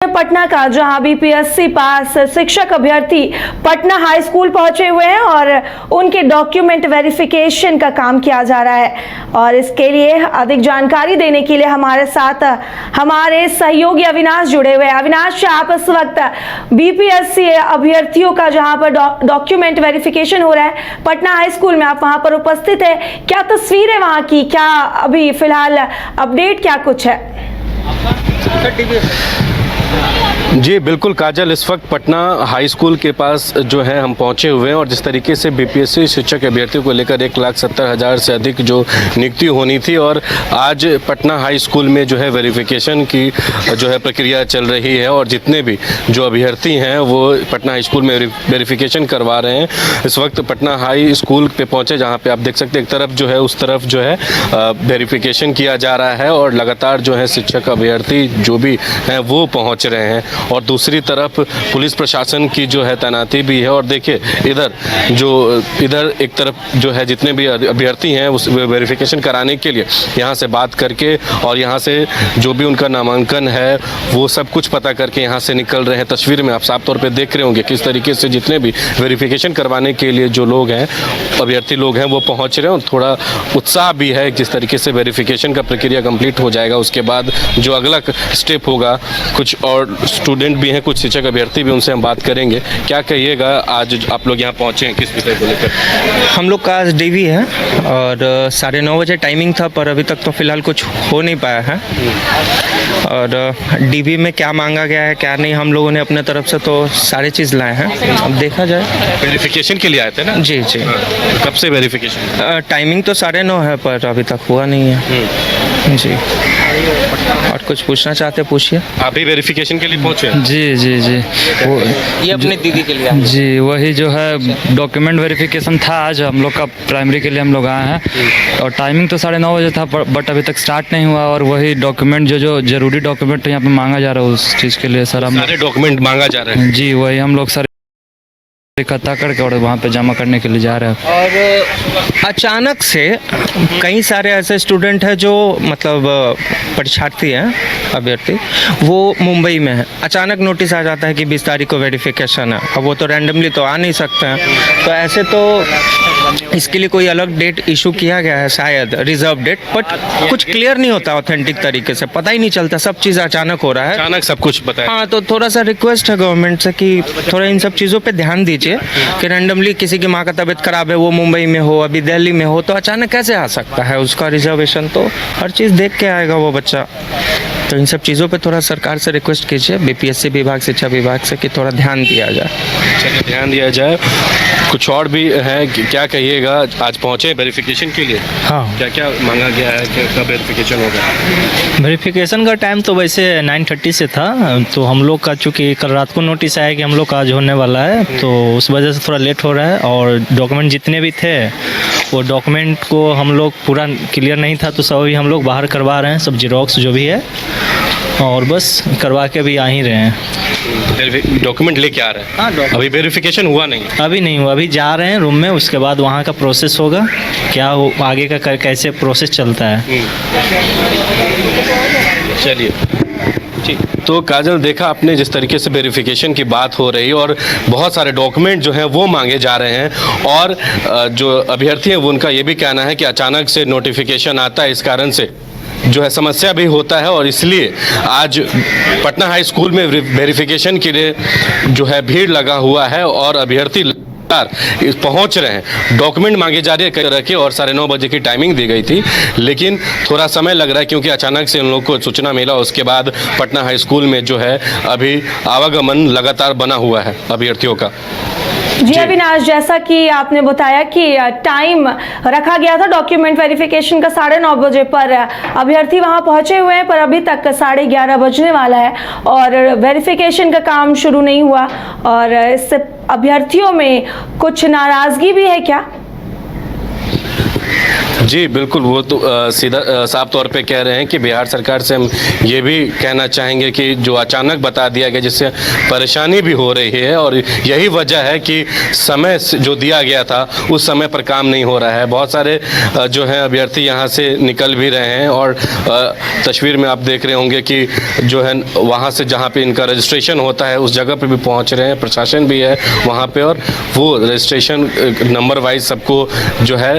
पटना का जहां बीपीएससी पास शिक्षक अभ्यर्थी पटना हाई स्कूल पहुंचे हुए हैं और उनके डॉक्यूमेंट वेरिफिकेशन का काम किया जा रहा है। और इसके लिए अधिक जानकारी देने के लिए हमारे साथ हमारे सहयोगी अविनाश जुड़े हुए हैं। अविनाश, आप इस वक्त बीपीएससी अभ्यर्थियों का जहां पर डॉक्यूमेंट वेरिफिकेशन हो रहा है पटना हाई स्कूल में, आप वहां पर उपस्थित है, क्या तस्वीर है वहां की, क्या अभी फिलहाल अपडेट क्या कुछ है? जी बिल्कुल काजल, इस वक्त पटना हाई स्कूल के पास जो है हम पहुंचे हुए हैं और जिस तरीके से बीपीएससी शिक्षक अभ्यर्थियों को लेकर 1,70,000 से अधिक जो नियुक्ति होनी थी और आज पटना हाई स्कूल में जो है वेरिफिकेशन की जो है प्रक्रिया चल रही है और जितने भी जो अभ्यर्थी हैं वो पटना हाई स्कूल में वेरिफिकेशन करवा रहे हैं। इस वक्त पटना हाई स्कूल पे पहुँचे जहाँ पे आप देख सकते हैं एक तरफ जो है उस तरफ जो है वेरिफिकेशन किया जा रहा है और लगातार जो है शिक्षक अभ्यर्थी जो भी हैं वो पहुँच रहे हैं और दूसरी तरफ पुलिस प्रशासन की जो है तैनाती भी है। और देखिए इधर एक तरफ जो है जितने भी अभ्यर्थी हैं उस वेरिफिकेशन कराने के लिए यहाँ से बात करके और यहाँ से जो भी उनका नामांकन है वो सब कुछ पता करके यहाँ से निकल रहे हैं। तस्वीर में आप साफ तौर पे देख रहे होंगे किस तरीके से जितने भी वेरिफिकेशन करवाने के लिए जो लोग हैं अभ्यर्थी लोग हैं वो पहुँच रहे हैं और थोड़ा उत्साह भी है जिस तरीके से वेरिफिकेशन का प्रक्रिया कंप्लीट हो जाएगा। उसके बाद जो अगला स्टेप होगा, कुछ और स्टूडेंट भी हैं, कुछ शिक्षक अभ्यर्थी भी, उनसे हम बात करेंगे। क्या कहिएगा, आज आप लोग यहाँ पहुँचे हैं किस विषय को लेकर? हम लोग का आज डीवी है और 9:30 बजे टाइमिंग था पर अभी तक तो फिलहाल कुछ हो नहीं पाया है। और डीवी में क्या मांगा गया है क्या नहीं, हम लोगों ने अपने तरफ से तो सारी चीज़ लाए हैं, अब देखा जाए। वेरिफिकेशन के लिए आए थे ना? जी जी। कब से वेरिफिकेशन? टाइमिंग तो 9:30 है पर अभी तक हुआ नहीं है। जी, और कुछ पूछना चाहते पूछिए। आप भी वेरिफिकेशन के लिए पहुँचे? जी जी जी, वो ये अपने दीदी के लिए जी वही जो है डॉक्यूमेंट वेरिफिकेशन था आज हम लोग का, प्राइमरी के लिए हम लोग आए हैं और टाइमिंग तो 9:30 बजे था बट अभी तक स्टार्ट नहीं हुआ। और वही डॉक्यूमेंट जो जरूरी डॉक्यूमेंट यहाँ पे मांगा जा रहा है उस चीज़ के लिए सर हम सारे डॉक्यूमेंट मांगा जा रहे हैं? जी वही हम लोग सर इकट्ठा करके और वहाँ पे जमा करने के लिए जा रहे हैं। और अचानक से कई सारे ऐसे स्टूडेंट हैं जो मतलब परीक्षार्थी हैं, अभ्यर्थी, वो मुंबई में है, अचानक नोटिस आ जाता है कि 20 तारीख को वेरिफिकेशन है। अब वो तो रैंडमली तो आ नहीं सकते हैं, तो ऐसे तो इसके लिए कोई अलग डेट इशू किया गया है शायद, रिजर्व डेट, बट कुछ क्लियर नहीं होता ऑथेंटिक तरीके से, पता ही नहीं चलता, सब चीज़ अचानक हो रहा है, अचानक सब कुछ बताया। हाँ, तो थोड़ा सा रिक्वेस्ट है गवर्नमेंट से कि थोड़ा इन सब चीज़ों पे ध्यान दीजिए कि रैंडमली किसी की माँ का तबीयत खराब है, वो मुंबई में हो, अभी दिल्ली में हो, तो अचानक कैसे आ सकता है उसका रिजर्वेशन, तो हर चीज़ देख के आएगा वो बच्चा। तो इन सब चीज़ों पे थोड़ा सरकार से रिक्वेस्ट कीजिए, बीपीएससी विभाग, शिक्षा विभाग से, कि थोड़ा ध्यान दिया जाए। चलिए ध्यान दिया जाए। कुछ और भी है, क्या कहिएगा, आज पहुँचे वेरिफिकेशन के लिए? हाँ, क्या क्या मांगा गया है, कब वेरिफिकेशन होगा? वेरिफिकेशन का टाइम तो वैसे 9:30 से था, तो हम लोग का चूँकि कल रात को नोटिस आया कि हम लोग का आज होने वाला है, तो उस वजह से थोड़ा लेट हो रहा है। और डॉक्यूमेंट जितने भी थे वो डॉक्यूमेंट को हम लोग पूरा क्लियर नहीं था तो सब अभी हम लोग बाहर करवा रहे हैं, सब जीरोक्स जो भी है, और बस करवा के अभी आ ही रहे हैं। डॉक्यूमेंट लेके आ रहे हैं? हाँ, अभी वेरिफिकेशन हुआ नहीं? अभी नहीं हुआ, अभी जा रहे हैं रूम में, उसके बाद वहाँ का प्रोसेस होगा, क्या हो आगे का कैसे प्रोसेस चलता है। चलिए ठीक। तो काजल, देखा आपने जिस तरीके से वेरिफिकेशन की बात हो रही है और बहुत सारे डॉक्यूमेंट जो हैं वो मांगे जा रहे हैं और जो अभ्यर्थी हैं वो उनका ये भी कहना है कि अचानक से नोटिफिकेशन आता है, इस कारण से जो है समस्या भी होता है और इसलिए आज पटना हाई स्कूल में वेरिफिकेशन के लिए जो है भीड़ लगा हुआ है और अभ्यर्थी पहुंच रहे हैं। डॉक्यूमेंट मांगे जा रहे हैं रखे और 9:30 बजे की टाइमिंग दी गई थी, लेकिन थोड़ा समय लग रहा है क्योंकि अचानक से उन लोग को सूचना मिला। उसके बाद पटना हाई स्कूल में जो है अभी आवागमन लगातार बना हुआ है अभ्यर्थियों का। जी अविनाश, जैसा कि आपने बताया कि टाइम रखा गया था डॉक्यूमेंट वेरिफिकेशन का 9:30 बजे, पर अभ्यर्थी वहां पहुंचे हुए हैं पर अभी तक 11:30 बजने वाला है और वेरिफिकेशन का काम शुरू नहीं हुआ। और इससे अभ्यर्थियों में कुछ नाराजगी भी है क्या? जी बिल्कुल, वो तो सीधा साफ तौर पे कह रहे हैं कि बिहार सरकार से हम ये भी कहना चाहेंगे कि जो अचानक बता दिया गया जिससे परेशानी भी हो रही है, और यही वजह है कि समय जो दिया गया था उस समय पर काम नहीं हो रहा है। बहुत सारे जो हैं अभ्यर्थी यहाँ से निकल भी रहे हैं, और तस्वीर में आप देख रहे होंगे कि जो है वहाँ से जहाँ पे इनका रजिस्ट्रेशन होता है उस जगह पे भी पहुँच रहे हैं, प्रशासन भी है वहाँ पे, और वो रजिस्ट्रेशन नंबर वाइज सबको जो है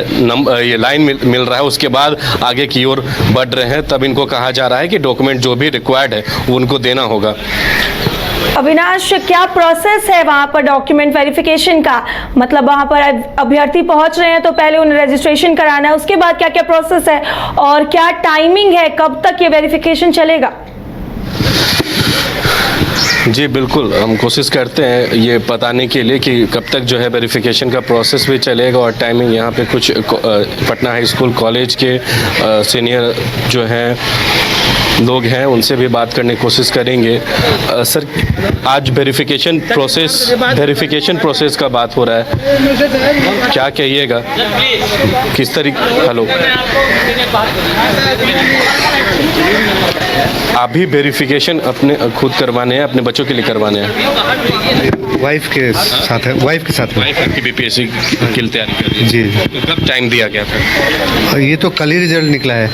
ये लाइन मिल रहा है, उसके बाद आगे की ओर बढ़ रहे हैं। तब इनको कहा जा रहा है कि डॉक्यूमेंट जो भी रिक्वायर्ड है वो उनको देना होगा। अविनाश, क्या प्रोसेस है वहाँ पर डॉक्यूमेंट वेरिफिकेशन का? मतलब वहाँ पर अभ्यर्थी पहुँच रहे हैं तो पहले उन्हें रजिस्ट्रेशन कराना है, उसके बाद क्या क्या प्रोसेस है और क्या टाइमिंग है, कब तक ये वेरिफिकेशन चलेगा? जी बिल्कुल, हम कोशिश करते हैं ये बताने के लिए कि कब तक जो है वेरिफिकेशन का प्रोसेस भी चलेगा और टाइमिंग। यहाँ पे कुछ पटना हाई स्कूल कॉलेज के सीनियर जो हैं लोग हैं उनसे भी बात करने की कोशिश करेंगे। सर, आज वेरिफिकेशन प्रोसेस का बात हो रहा है, क्या कहिएगा, किस तरीके? हेलो, आप भी वेरिफिकेशन अपने खुद करवाने हैं, अपने बच्चों के लिए करवाने हैं? वाइफ के साथ है, वाइफ के साथ में। वाइफ आपकी बीपीएससी की तैयारी कर रही है? जी। तो कब टाइम दिया गया था? ये तो कल ही रिजल्ट निकला है,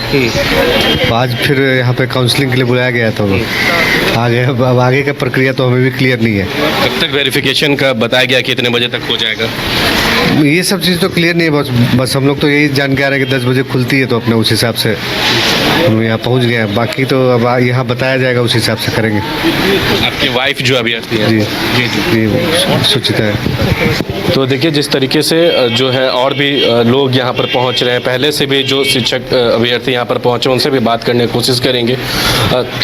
आज फिर यहाँ पे काउंसलिंग के लिए बुलाया गया था। अब आगे का प्रक्रिया तो हमें भी क्लियर नहीं है। कब तक वेरिफिकेशन का बताया गया कि इतने बजे तक हो जाएगा? ये सब चीज़ तो क्लियर नहीं है, बस हम लोग तो यही जान के आ रहे हैं कि 10 बजे खुलती है, तो अपने उस हिसाब से हम यहाँ पहुँच गए हैं। बाकी तो अब यहाँ बताया जाएगा, उस हिसाब से करेंगे। आपकी वाइफ जो अभ्यर्थी है? जी जी, सुचिता है। तो देखिए, जिस तरीके से जो है और भी लोग यहाँ पर पहुँच रहे हैं, पहले से भी जो शिक्षक अभ्यर्थी यहाँ पर पहुँचे उनसे भी बात करने की कोशिश करेंगे।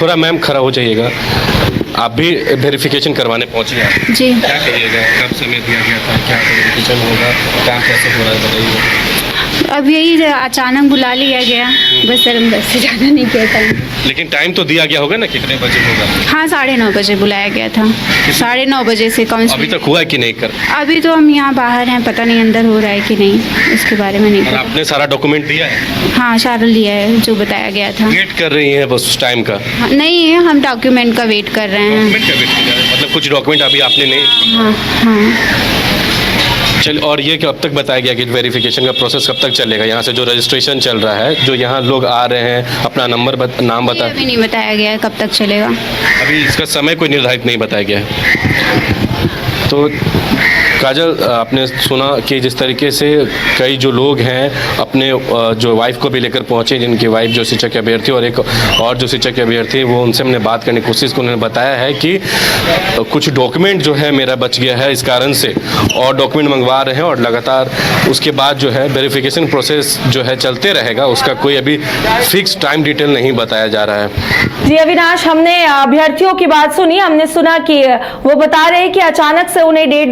थोड़ा मैम खड़ा हो जाइएगा, आप भी वेरिफिकेशन करवाने पहुँचे हैं? जी। क्या कहिएगा, कब समय दिया गया था, क्या वेरिफिकेशन होगा, काम कैसे हो रहा है, बताइए। अब यही अचानक बुला लिया गया, बस सर, हम बस से ज़्यादा नहीं किया टाइम। लेकिन टाइम तो दिया गया होगा ना, कितने बजे होगा? हाँ, 9:30 बजे बुलाया गया था, 9:30 बजे से अभी काउंसलिंग। तक हुआ है कि नहीं कर? अभी तो हम यहाँ बाहर हैं, पता नहीं अंदर हो रहा है कि नहीं, इसके बारे में नहीं और पता। आपने सारा डॉक्यूमेंट दिया है? हाँ, सारा लिया है जो बताया गया था। वेट कर रही हैं बस उस टाइम का? हाँ, नहीं है, हम डॉक्यूमेंट का वेट कर रहे हैं। डॉक्यूमेंट का वेट कर रहे हैं, मतलब कुछ डॉक्यूमेंट अभी आपने नहीं? हाँ हाँ। चल, और ये कब तक बताया गया कि वेरिफिकेशन का प्रोसेस कब तक चलेगा? यहाँ से जो रजिस्ट्रेशन चल रहा है, जो यहाँ लोग आ रहे हैं, अपना नाम बता। अभी नहीं बताया गया है कब तक चलेगा। अभी इसका समय कोई निर्धारित नहीं बताया गया है। तो काजल, आपने सुना कि जिस तरीके से कई जो लोग हैं अपने जो वाइफ को भी लेकर पहुंचे, जिनकी वाइफ जो शिक्षक अभ्यर्थी और एक और जो शिक्षक अभ्यर्थी, वो उनसे हमने बात करने की कोशिश की। उन्होंने बताया है कि कुछ डॉक्यूमेंट जो है मेरा बच गया है, इस कारण से और डॉक्यूमेंट मंगवा रहे हैं, और लगातार उसके बाद जो है वेरिफिकेशन प्रोसेस जो है चलते रहेगा। उसका कोई अभी फिक्स टाइम डिटेल नहीं बताया जा रहा है। जी अविनाश, हमने अभ्यर्थियों की बात सुनी, हमने सुना कि वो बता रहे हैं कि अचानक से उन्हें डेट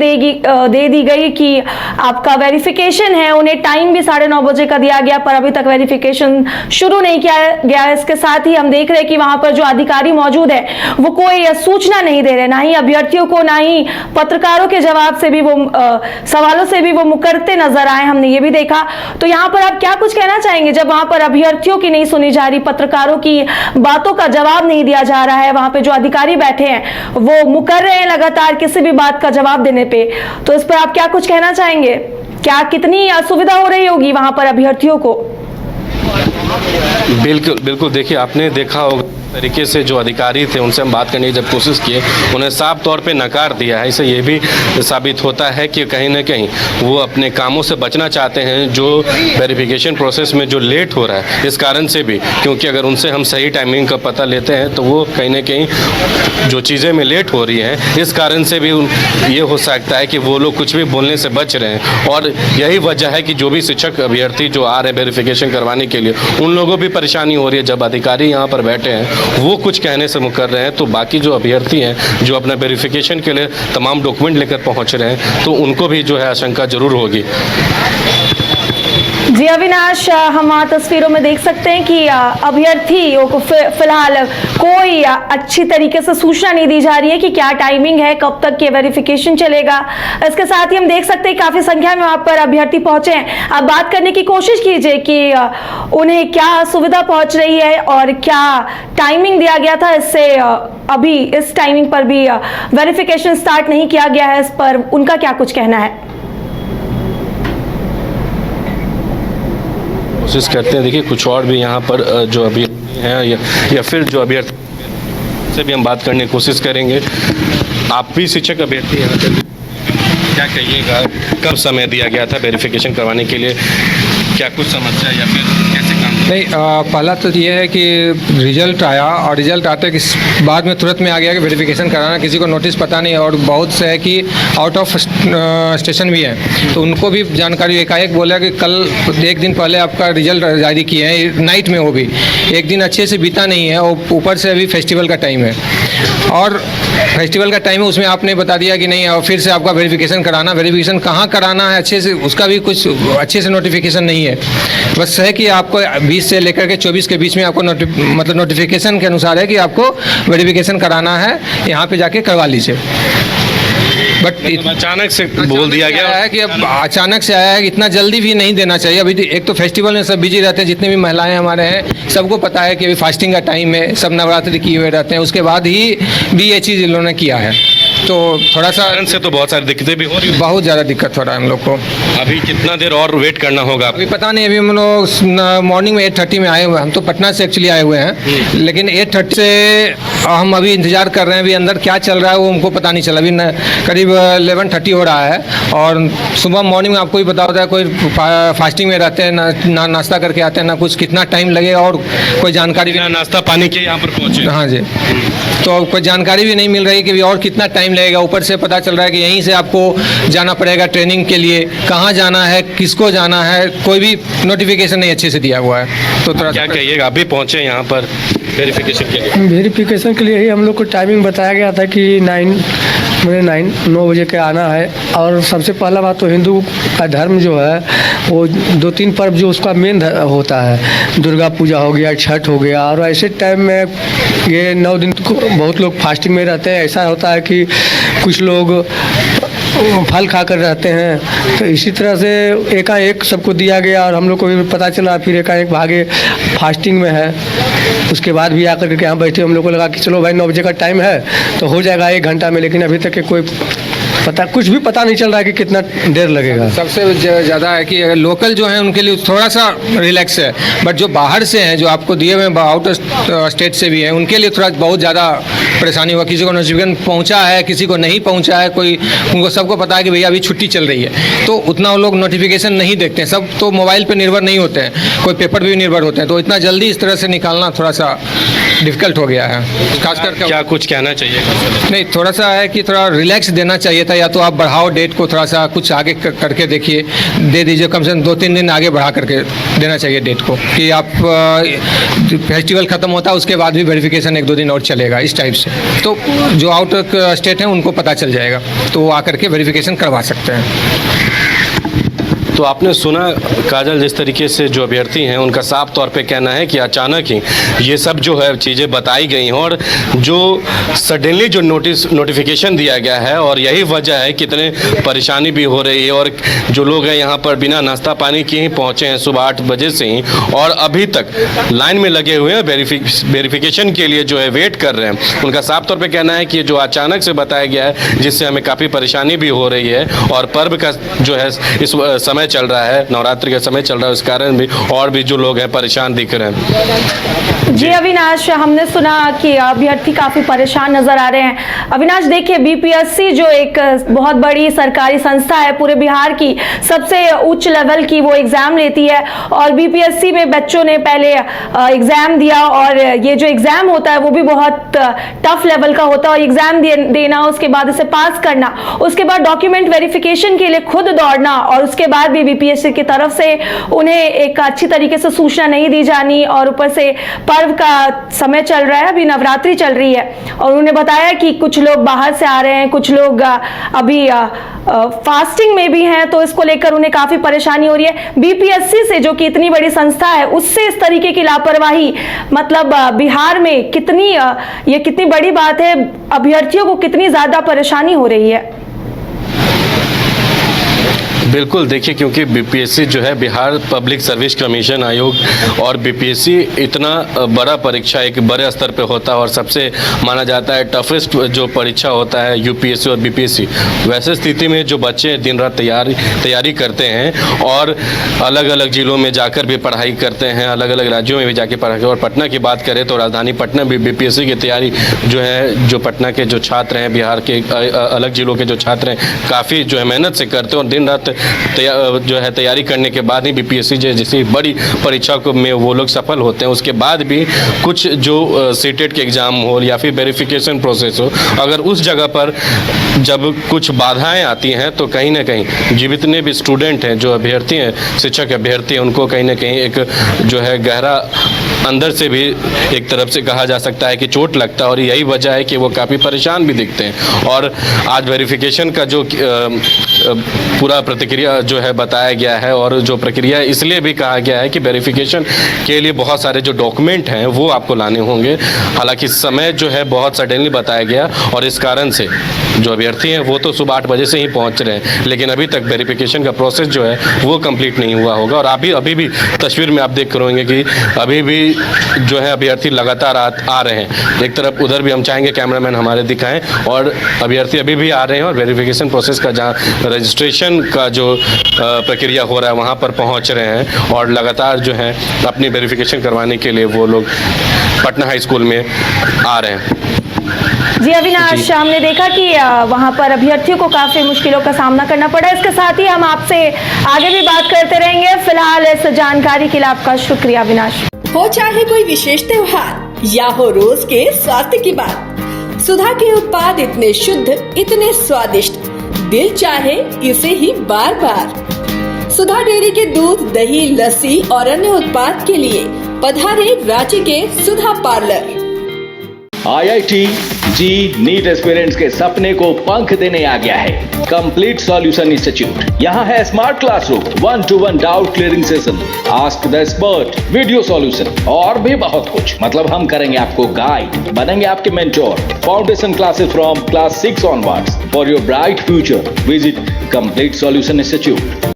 दे दी गई कि आपका वेरिफिकेशन है। उन्हें टाइम भी 9:30 बजे का दिया गया, पर अभी तक वेरिफिकेशन शुरू नहीं किया गया। इसके साथ ही हम देख रहे हैं कि वहां पर जो अधिकारी मौजूद है वो कोई सूचना नहीं दे रहे, ना ही अभ्यर्थियों को, ना ही पत्रकारों के जवाब से भी वो सवालों से भी वो मुकरते नजर आए, हमने ये भी देखा। तो यहाँ पर आप क्या कुछ कहना चाहेंगे जब वहां पर अभ्यर्थियों की नहीं सुनी जा रही, पत्रकारों की बातों का जवाब नहीं दिया जा रहा है, वहां पे जो अधिकारी बैठे हैं वो मुकर रहे हैं लगातार किसी भी बात का जवाब देने पे, तो इस पर आप क्या कुछ कहना चाहेंगे? क्या कितनी असुविधा हो रही होगी वहां पर अभ्यर्थियों को? बिल्कुल, देखिए, आपने देखा होगा तरीके से जो अधिकारी थे उनसे हम बात करने की जब कोशिश किए, उन्हें साफ तौर पे नकार दिया है। इससे ये भी साबित होता है कि कहीं ना कहीं वो अपने कामों से बचना चाहते हैं, जो वेरिफिकेशन प्रोसेस में जो लेट हो रहा है इस कारण से भी, क्योंकि अगर उनसे हम सही टाइमिंग का पता लेते हैं तो वो कहीं ना कहीं जो चीज़ें में लेट हो रही हैं, इस कारण से भी ये हो सकता है कि वो लोग कुछ भी बोलने से बच रहे हैं। और यही वजह है कि जो भी शिक्षक अभ्यर्थी जो आ रहे हैं वेरिफिकेशन करवाने के लिए, उन लोगों भी परेशानी हो रही है। जब अधिकारी यहाँ पर बैठे हैं वो कुछ कहने से मुकर रहे हैं, तो बाकी जो अभ्यर्थी हैं जो अपना वेरिफिकेशन के लिए तमाम डॉक्यूमेंट लेकर पहुंच रहे हैं, तो उनको भी जो है आशंका जरूर होगी। जी अविनाश, हम तस्वीरों में देख सकते हैं कि अभ्यर्थियों को फिलहाल कोई अच्छी तरीके से सूचना नहीं दी जा रही है कि क्या टाइमिंग है, कब तक ये वेरिफिकेशन चलेगा। इसके साथ ही हम देख सकते हैं काफी संख्या में वहां पर अभ्यर्थी पहुंचे हैं। आप बात करने की कोशिश कीजिए कि उन्हें क्या सुविधा पहुंच रही है और क्या टाइमिंग दिया गया था, इससे अभी इस टाइमिंग पर भी वेरिफिकेशन स्टार्ट नहीं किया गया है, इस पर उनका क्या कुछ कहना है। कोशिश करते हैं, देखिए कुछ और भी यहाँ पर जो अभी हैं या फिर जो अभ्यर्थी से भी हम बात करने की कोशिश करेंगे। आप भी शिक्षक अभ्यर्थी यहाँ पर, क्या कहिएगा, कब समय दिया गया था वेरिफिकेशन करवाने के लिए, क्या कुछ समस्या या फिर कैसे काम? नहीं, पहला तो ये है कि रिजल्ट आया और रिजल्ट आते के बाद में तुरंत में आ गया कि वेरिफिकेशन कराना, किसी को नोटिस पता नहीं, और बहुत से है कि आउट ऑफ स्टेशन भी है तो उनको भी जानकारी एकाएक बोला कि कल एक दिन पहले आपका रिजल्ट जारी किए हैं, नाइट में वो भी एक दिन अच्छे से बीता नहीं है और ऊपर से अभी फेस्टिवल का टाइम है और फेस्टिवल का टाइम है, उसमें आपने बता दिया कि नहीं और फिर से आपका वेरिफिकेशन कराना। वेरिफिकेशन कहाँ कराना है अच्छे से, उसका भी कुछ अच्छे से नोटिफिकेशन नहीं है। बस है कि आपको 20 से लेकर के 24 के बीच में आपको मतलब नोटिफिकेशन के अनुसार है कि आपको वेरिफिकेशन कराना है, यहाँ पे जाके करवा लीजिए। बट अचानक से बोल दिया गया है कि अब अचानक से आया है कि इतना जल्दी भी नहीं देना चाहिए। अभी एक तो फेस्टिवल में सब बिजी रहते हैं, जितने भी महिलाएं हमारे हैं सबको पता है कि अभी फास्टिंग का टाइम है, सब नवरात्रि किए हुए रहते हैं, उसके बाद ही भी ये चीज़ इन्होंने किया है तो थोड़ा सा से तो बहुत सारी दिक्कतें भी हो रही हैं। बहुत ज़्यादा दिक्कत हो रहा है हम लोग को। अभी कितना देर और वेट करना होगा? अभी पता नहीं, अभी हम लोग मॉर्निंग में 8:30 में आए हुए हैं, हम तो पटना से एक्चुअली आए हुए हैं, लेकिन 8:30 से हम अभी इंतज़ार कर रहे हैं। अभी अंदर क्या चल रहा है वो हमको पता नहीं चला। अभी करीब 11:30 हो रहा है और सुबह मॉर्निंग में आपको भी पता होता है, कोई फास्टिंग में रहते हैं ना नाश्ता करके आते हैं ना कुछ, कितना टाइम लगेगा और कोई जानकारी भी नाश्ता पानी के यहाँ पर पहुँचे। हाँ जी, तो कोई जानकारी भी नहीं मिल रही कि और कितना टाइम लगेगा। ऊपर से पता चल रहा है कि यहीं से आपको जाना पड़ेगा ट्रेनिंग के लिए, कहाँ जाना है, किसको जाना है, कोई भी नोटिफिकेशन नहीं अच्छे से दिया हुआ है। तो थोड़ा क्या कहिएगा, अभी पहुँचे यहाँ पर वेरिफिकेशन के लिए? वेरिफिकेशन के लिए ही हम लोग को टाइमिंग बताया गया था कि 9 बजे के आना है। और सबसे पहला बात तो हिंदू का धर्म जो है वो 2-3 पर्व जो उसका मेन होता है, दुर्गा पूजा हो गया, छठ हो गया, और ऐसे टाइम में ये 9 दिन बहुत लोग फास्टिंग में रहते हैं। ऐसा होता है कि कुछ लोग फल खा कर रहते हैं, तो इसी तरह से एकाएक सबको दिया गया और हम लोग को भी पता चला, फिर एकाएक भागे फास्टिंग में है। उसके बाद भी आकर के यहाँ बैठे, हम लोग को लगा कि चलो भाई 9 बजे का टाइम है तो हो जाएगा 1 घंटा में, लेकिन अभी तक के कोई कुछ भी पता नहीं चल रहा है कि कितना देर लगेगा। सबसे ज़्यादा है कि लोकल जो है उनके लिए थोड़ा सा रिलैक्स है, बट जो बाहर से हैं, जो आपको दिए हुए आउट स्टेट से भी हैं, उनके लिए थोड़ा बहुत ज़्यादा परेशानी हुआ। किसी को नोटिफिकेशन पहुंचा है, किसी को नहीं पहुंचा है, कोई उनको सबको पता है कि भैया अभी छुट्टी चल रही है, तो उतना वो लोग नोटिफिकेशन नहीं देखते हैं। सब तो मोबाइल पर निर्भर नहीं होते हैं, कोई पेपर भी निर्भर होते हैं, तो इतना जल्दी इस तरह से निकालना थोड़ा सा डिफ़िकल्ट हो गया है। खासकर क्या कुछ कहना चाहिए? नहीं, थोड़ा सा है कि थोड़ा रिलैक्स देना चाहिए था, या तो आप बढ़ाओ डेट को, थोड़ा सा कुछ आगे करके देखिए, दे दीजिए, कम से कम 2-3 दिन आगे बढ़ा करके देना चाहिए डेट को, कि आप फेस्टिवल ख़त्म होता है उसके बाद भी वेरिफिकेशन 1-2 दिन और चलेगा, इस टाइप से। तो जो आउट स्टेट हैं उनको पता चल जाएगा, तो वो आकर के वेरिफिकेशन करवा सकते हैं। तो आपने सुना काजल, जिस तरीके से जो अभ्यर्थी हैं उनका साफ तौर पे कहना है कि अचानक ही ये सब जो है चीज़ें बताई गई हैं और जो सडनली जो नोटिफिकेशन दिया गया है, और यही वजह है कि इतने परेशानी भी हो रही है। और जो लोग हैं यहाँ पर बिना नाश्ता पानी के ही पहुँचे हैं सुबह 8 बजे से ही, और अभी तक लाइन में लगे हुए हैं, वेरिफिकेशन के लिए जो है वेट कर रहे हैं। उनका साफ तौर पर कहना है कि जो अचानक से बताया गया है जिससे हमें काफ़ी परेशानी भी हो रही है, और पर्व का जो है इस समय चल रहा है, नवरात्रि का समय चल रहा है, उस कारण भी और भी जो लोग हैं परेशान दिख रहे हैं। जी अविनाश, हमने सुना कि अभ्यर्थी काफी परेशान नजर आ रहे हैं। अविनाश देखिए, बीपीएससी जो एक बहुत बड़ी सरकारी संस्था है, पूरे बिहार की सबसे उच्च लेवल की वो एग्जाम लेती है, और बीपीएससी में बच्चों ने पहले एग्जाम दिया, और ये जो एग्जाम होता है वो भी बहुत टफ लेवल का होता है, और एग्जाम देना, उसके बाद इसे पास करना, उसके बाद डॉक्यूमेंट वेरिफिकेशन के लिए खुद दौड़ना, और उसके बाद भी भी बीपीएससी की तरफ से उन्हें एक अच्छी तरीके से सूचना नहीं दी जानी, और ऊपर से पर्व का समय चल रहा है, अभी नवरात्रि चल रही है, और उन्होंने बताया कि कुछ लोग बाहर से आ रहे हैं, कुछ लोग अभी फास्टिंग में भी हैं, तो इसको लेकर उन्हें काफी परेशानी हो रही है। बीपीएससी से, जो कि इतनी बड़ी संस्था है, उससे इस तरीके की लापरवाही मतलब बिहार में कितनी बड़ी बात है, अभ्यर्थियों को कितनी ज्यादा परेशानी हो रही है। बिल्कुल, देखिए, क्योंकि बीपीएससी जो है बिहार पब्लिक सर्विस कमीशन आयोग, और बीपीएससी इतना बड़ा परीक्षा एक बड़े स्तर पे होता है और सबसे माना जाता है टफेस्ट जो परीक्षा होता है यूपीएससी और बीपीएससी। वैसे स्थिति में जो बच्चे दिन रात तैयारी करते हैं और अलग अलग जिलों में जाकर भी पढ़ाई करते हैं, अलग अलग राज्यों में भी जाके पढ़ाई, और पटना की बात करें तो राजधानी पटना भी बीपीएससी की तैयारी जो है, जो पटना के जो छात्र हैं, बिहार के अलग जिलों के जो छात्र हैं, काफ़ी जो है मेहनत से करते हैं और दिन रात जो है तैयारी करने के बाद ही बीपीएससी जैसी बड़ी परीक्षा को में वो लोग सफल होते हैं। उसके बाद भी कुछ जो सीटेट के एग्ज़ाम हो या फिर वेरिफिकेशन प्रोसेस हो, अगर उस जगह पर जब कुछ बाधाएं आती हैं तो कहीं ना कहीं जितने भी स्टूडेंट हैं, जो अभ्यर्थी हैं, शिक्षक अभ्यर्थी हैं, उनको कहीं ना कहीं एक जो है गहरा अंदर से भी एक तरफ से कहा जा सकता है कि चोट लगता है, और यही वजह है कि वो काफ़ी परेशान भी दिखते हैं। और आज वेरिफिकेशन का जो पूरा प्रतिक्रिया जो है बताया गया है, और जो प्रक्रिया इसलिए भी कहा गया है कि वेरिफिकेशन के लिए बहुत सारे जो डॉक्यूमेंट हैं वो आपको लाने होंगे। हालांकि समय जो है बहुत सडनली बताया गया, और इस कारण से जो अभ्यर्थी हैं वो तो सुबह 8 बजे से ही पहुंच रहे हैं, लेकिन अभी तक वेरिफिकेशन का प्रोसेस जो है वो कंप्लीट नहीं हुआ होगा। और अभी भी तस्वीर में आप देख करेंगे कि अभी भी जो है अभ्यर्थी लगातार आ रहे हैं। एक तरफ उधर भी हम चाहेंगे कैमरामैन हमारे दिखाएं, और अभ्यर्थी अभी भी आ रहे हैं, और वेरिफिकेशन प्रोसेस का जहाँ रजिस्ट्रेशन का जो प्रक्रिया हो रहा है वहाँ पर पहुँच रहे हैं, और लगातार जो है अपनी वेरिफिकेशन करवाने के लिए वो लोग पटना हाई स्कूल में आ रहे हैं। जी अविनाश, हमने देखा कि वहां पर अभ्यर्थियों को काफी मुश्किलों का सामना करना पड़ा। इसके साथ ही हम आपसे आगे भी बात करते रहेंगे। फिलहाल इस जानकारी के लिए आपका शुक्रिया अविनाश। हो चाहे कोई विशेष त्योहार या हो रोज के स्वास्थ्य की बात, सुधा के उत्पाद इतने शुद्ध, इतने स्वादिष्ट, दिल चाहे इसे ही बार बार। सुधा डेयरी के दूध, दही, लस्सी और अन्य उत्पाद के लिए पधारे रांची के सुधा पार्लर। IIT जी नीट एस्पिरेंट्स के सपने को पंख देने आ गया है कंप्लीट सॉल्यूशन इंस्टीट्यूट। यहाँ है smart classroom, 1-to-1 doubt clearing session, ask the expert, video solution और भी बहुत कुछ। मतलब हम करेंगे आपको गाइड, बनेंगे आपके mentor. Foundation classes from class 6 onwards for your bright future. Visit complete solution institute.